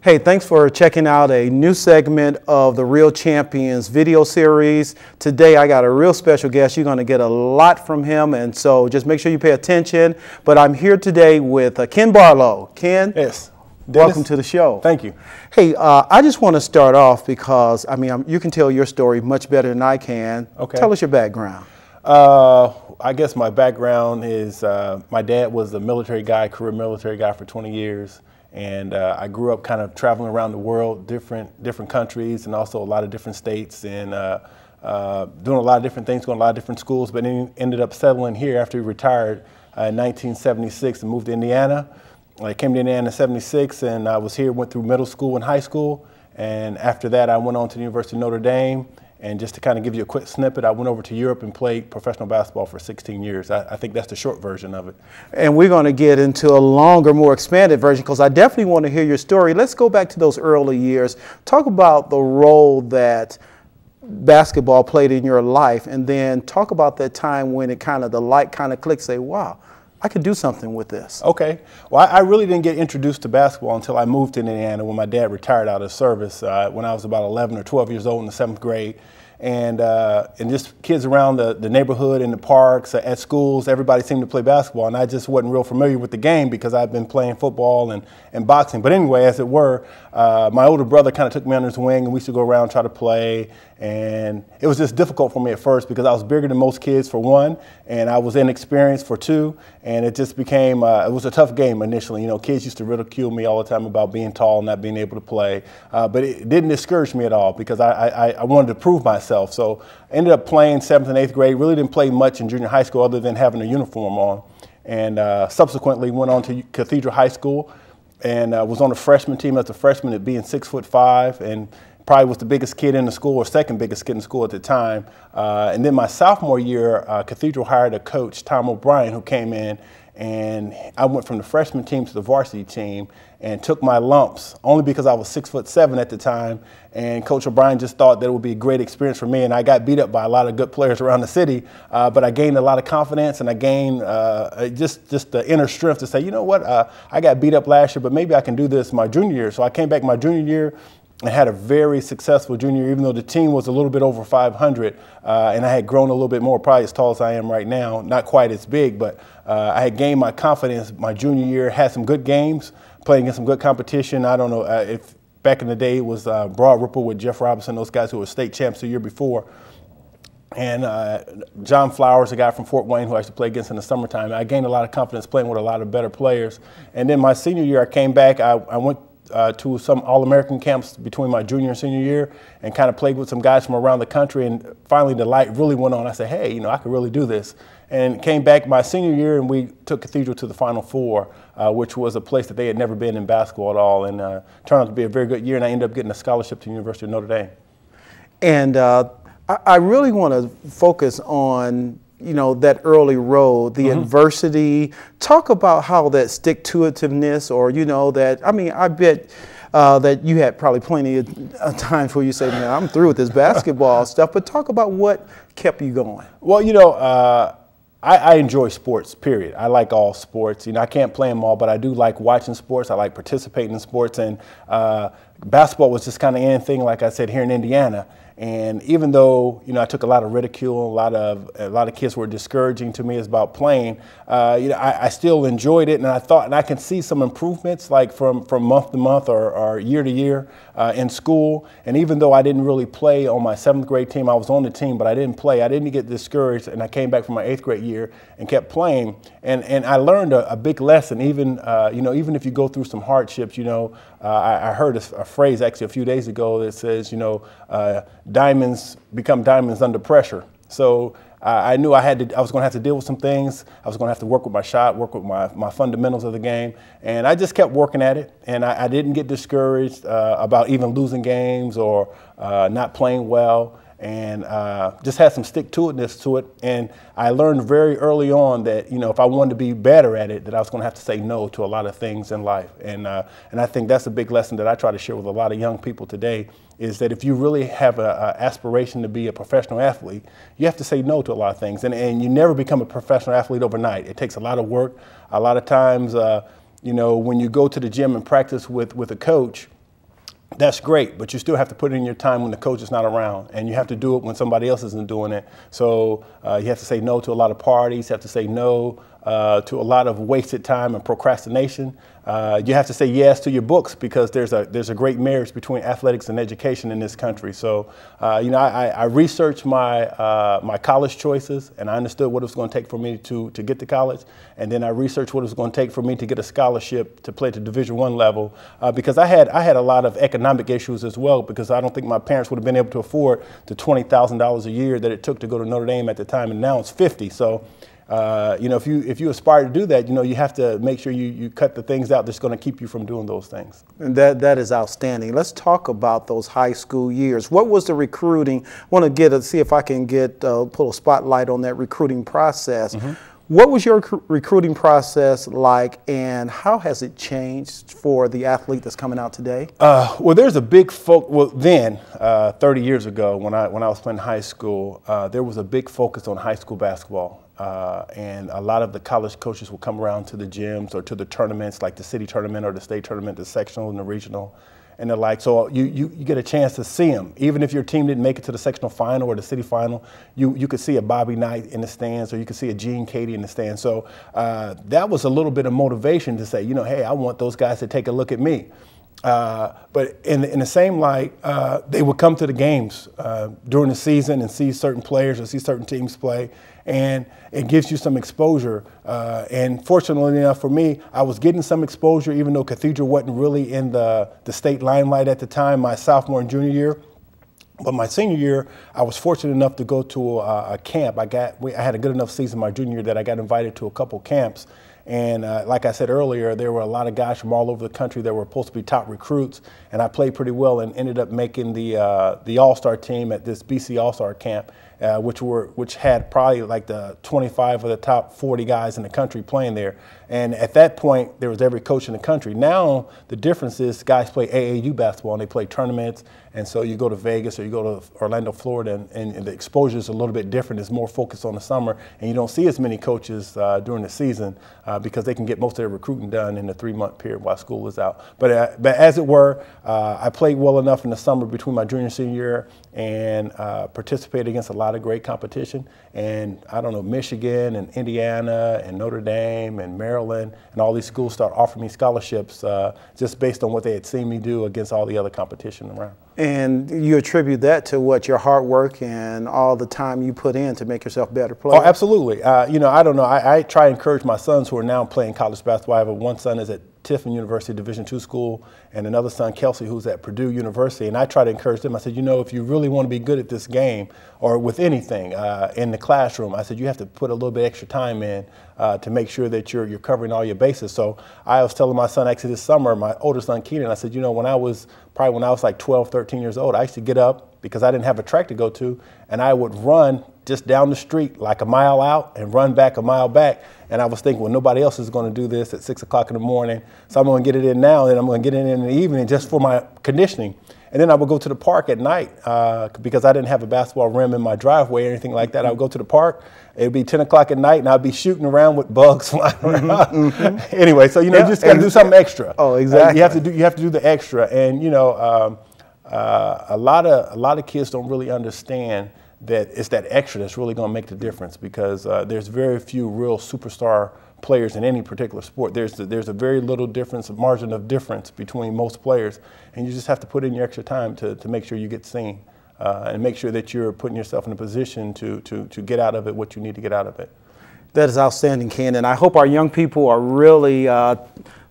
Hey, thanks for checking out a new segment of the Real Champions video series. Today I got a real special guest. You're going to get a lot from him, and so just make sure you pay attention. But I'm here today with Ken Barlow. Ken? Yes. Welcome to the show. Thank you. Hey, I just want to start off because, you can tell your story much better than I can. Okay. Tell us your background. I guess my background is my dad was a military guy, career military guy for 20 years. And I grew up kind of traveling around the world, different countries, and also a lot of different states, and doing a lot of different things, going to a lot of different schools, but then ended up settling here after he retired in 1976 and moved to Indiana. I came to Indiana in 76, and I was here, went through middle school and high school, and after that I went on to the University of Notre Dame. And just to kind of give you a quick snippet, I went over to Europe and played professional basketball for 16 years. I think that's the short version of it. And we're going to get into a longer, more expanded version because I definitely want to hear your story. Let's go back to those early years. Talk about the role that basketball played in your life, and then talk about that time when it the light kind of clicked, say, wow, I could do something with this. Okay. Well, I really didn't get introduced to basketball until I moved to Indiana when my dad retired out of service when I was about 11 or 12 years old in the 7th grade. And just kids around the neighborhood, in the parks, at schools, everybody seemed to play basketball. And I just wasn't real familiar with the game because I'd been playing football and boxing. But anyway, as it were, my older brother kind of took me under his wing, and we used to go around and try to play. And it was just difficult for me at first because I was bigger than most kids, for one, and I was inexperienced, for two. And it just became, it was a tough game initially. You know, kids used to ridicule me all the time about being tall and not being able to play. But it didn't discourage me at all because I wanted to prove myself. So I ended up playing 7th and 8th grade, really didn't play much in junior high school other than having a uniform on. And subsequently went on to Cathedral High School and was on the freshman team as a freshman at being 6'5", and probably was the biggest kid in the school, or second biggest kid in school at the time. And then my sophomore year, Cathedral hired a coach, Tom O'Brien, who came in, and I went from the freshman team to the varsity team and took my lumps only because I was 6'7" at the time. And Coach O'Brien just thought that it would be a great experience for me. And I got beat up by a lot of good players around the city, but I gained a lot of confidence, and I gained just the inner strength to say, you know what, I got beat up last year, but maybe I can do this my junior year. So I came back my junior year and had a very successful junior year, even though the team was a little bit over 500, and I had grown a little bit more, probably as tall as I am right now, not quite as big, but I had gained my confidence my junior year, had some good games, played against some good competition. I don't know if back in the day it was Broad Ripple with Jeff Robinson, those guys who were state champs the year before. And John Flowers, a guy from Fort Wayne who I used to play against in the summertime. I gained a lot of confidence playing with a lot of better players. And then my senior year, I came back, I went to some All-American camps between my junior and senior year and kind of played with some guys from around the country, and finally the light really went on. I said, hey, you know, I could really do this. And came back my senior year, and we took Cathedral to the Final Four, which was a place that they had never been in basketball at all, and turned out to be a very good year, and I ended up getting a scholarship to the University of Notre Dame. And I really want to focus on, you know, that early road, the adversity. Talk about how that stick-to-itiveness, or, you know, that, I bet that you had probably plenty of times where you say, man, I'm through with this basketball stuff, but talk about what kept you going. Well, you know, I enjoy sports, period. I like all sports. You know, I can't play them all, but I do like watching sports. I like participating in sports, and basketball was just kind of anything, like I said, here in Indiana. And even though, you know, I took a lot of ridicule, a lot of kids were discouraging to me about playing, you know, I still enjoyed it, and I thought, and I can see some improvements, like from month to month or year to year in school. And even though I didn't really play on my 7th grade team, I was on the team, but I didn't play. I didn't get discouraged, and I came back from my 8th grade year and kept playing. And I learned a big lesson. Even you know, even if you go through some hardships, you know, I heard a phrase actually a few days ago that says, you know, diamonds become diamonds under pressure. So I knew I was going to have to deal with some things. I was going to have to work with my shot, work with my fundamentals of the game. And I just kept working at it. And I didn't get discouraged about even losing games or not playing well. And just had some stick-to-itness to it. And I learned very early on that, you know, if I wanted to be better at it, that I was going to have to say no to a lot of things in life. And I think that's a big lesson that I try to share with a lot of young people today, is that if you really have an aspiration to be a professional athlete, you have to say no to a lot of things. And you never become a professional athlete overnight. It takes a lot of work. A lot of times, you know, when you go to the gym and practice with a coach, that's great, but you still have to put in your time when the coach is not around, and you have to do it when somebody else isn't doing it. So you have to say no to a lot of parties, you have to say no to a lot of wasted time and procrastination. You have to say yes to your books, because there's a great marriage between athletics and education in this country. So, I researched my college choices, and I understood what it was going to take for me to get to college. And then I researched what it was going to take for me to get a scholarship to play at the Division I level, because I had a lot of economic issues as well, because I don't think my parents would have been able to afford the $20,000 a year that it took to go to Notre Dame at the time, and now it's $50,000. So. If you aspire to do that, you have to make sure you cut the things out that's going to keep you from doing those things. And that is outstanding. Let's talk about those high school years. What was the recruiting? I want to see if I can pull a spotlight on that recruiting process. Mm-hmm. What was your recruiting process like, and how has it changed for the athlete that's coming out today? Well, there's a big then 30 years ago when I was playing high school, there was a big focus on high school basketball. And a lot of the college coaches will come around to the gyms or to the tournaments, like the city tournament or the state tournament, the sectional and the regional, and the like. So you get a chance to see them. Even if your team didn't make it to the sectional final or the city final, you could see a Bobby Knight in the stands, or you could see a Gene Katie in the stands. So that was a little bit of motivation to say, hey, I want those guys to take a look at me. But in the same light, they would come to the games during the season and see certain players or see certain teams play, and it gives you some exposure. And fortunately enough for me, I was getting some exposure, even though Cathedral wasn't really in the state limelight at the time, my sophomore and junior year. But my senior year, I was fortunate enough to go to a camp. I had a good enough season my junior year that I got invited to a couple camps. And like I said earlier, there were a lot of guys from all over the country that were supposed to be top recruits, and I played pretty well and ended up making the All-Star team at this BC All-Star camp, which had probably like the 25 of the top 40 guys in the country playing there. And at that point, there was every coach in the country. Now the difference is guys play AAU basketball and they play tournaments, and so you go to Vegas or you go to Orlando, Florida, and the exposure is a little bit different. It's more focused on the summer, and you don't see as many coaches during the season because they can get most of their recruiting done in the 3-month period while school is out. But as it were, I played well enough in the summer between my junior and senior year, and participated against a lot of great competition. And I don't know, Michigan and Indiana and Notre Dame and Maryland and all these schools start offering me scholarships just based on what they had seen me do against all the other competition around. And you attribute that to what, your hard work and all the time you put in to make yourself a better player? Oh, absolutely. I don't know. I try to encourage my sons who are now playing college basketball. I have one son is at Tiffin University Division II school, and another son, Kelsey, who's at Purdue University. And I try to encourage them. I said, if you really want to be good at this game or with anything in the classroom, I said, you have to put a little bit extra time in to make sure that you're covering all your bases. So I was telling my son actually this summer, my older son, Keenan, I said, when I was like 12, 13 years old, I used to get up because I didn't have a track to go to, and I would run just down the street like a mile out and run back a mile back. And I was thinking, well, nobody else is going to do this at 6 o'clock in the morning, so I'm going to get it in now, and I'm going to get it in the evening just for my conditioning. And then I would go to the park at night because I didn't have a basketball rim in my driveway or anything like that. I would go to the park. It would be 10 o'clock at night, and I'd be shooting around with bugs flying around. Mm-hmm. Anyway, so you just got to do something extra. Oh, exactly. You have to do the extra, and a lot of kids don't really understand that it's that extra that's really going to make the difference, because there's very few real superstar players in any particular sport. There's a very little margin of difference between most players, and you just have to put in your extra time to make sure you get seen and make sure that you're putting yourself in a position to get out of it what you need to get out of it. That is outstanding, Ken, and I hope our young people are really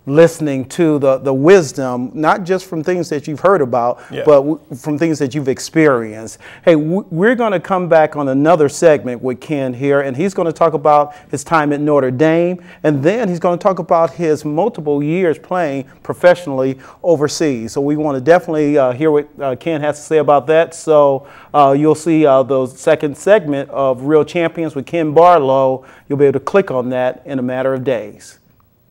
listening to the wisdom, not just from things that you've heard about, but from things that you've experienced. Hey, we're going to come back on another segment with Ken here, and he's going to talk about his time at Notre Dame, and then he's going to talk about his multiple years playing professionally overseas. So we want to definitely hear what Ken has to say about that. So you'll see the second segment of Real Champions with Ken Barlow. You'll be able to click on that in a matter of days.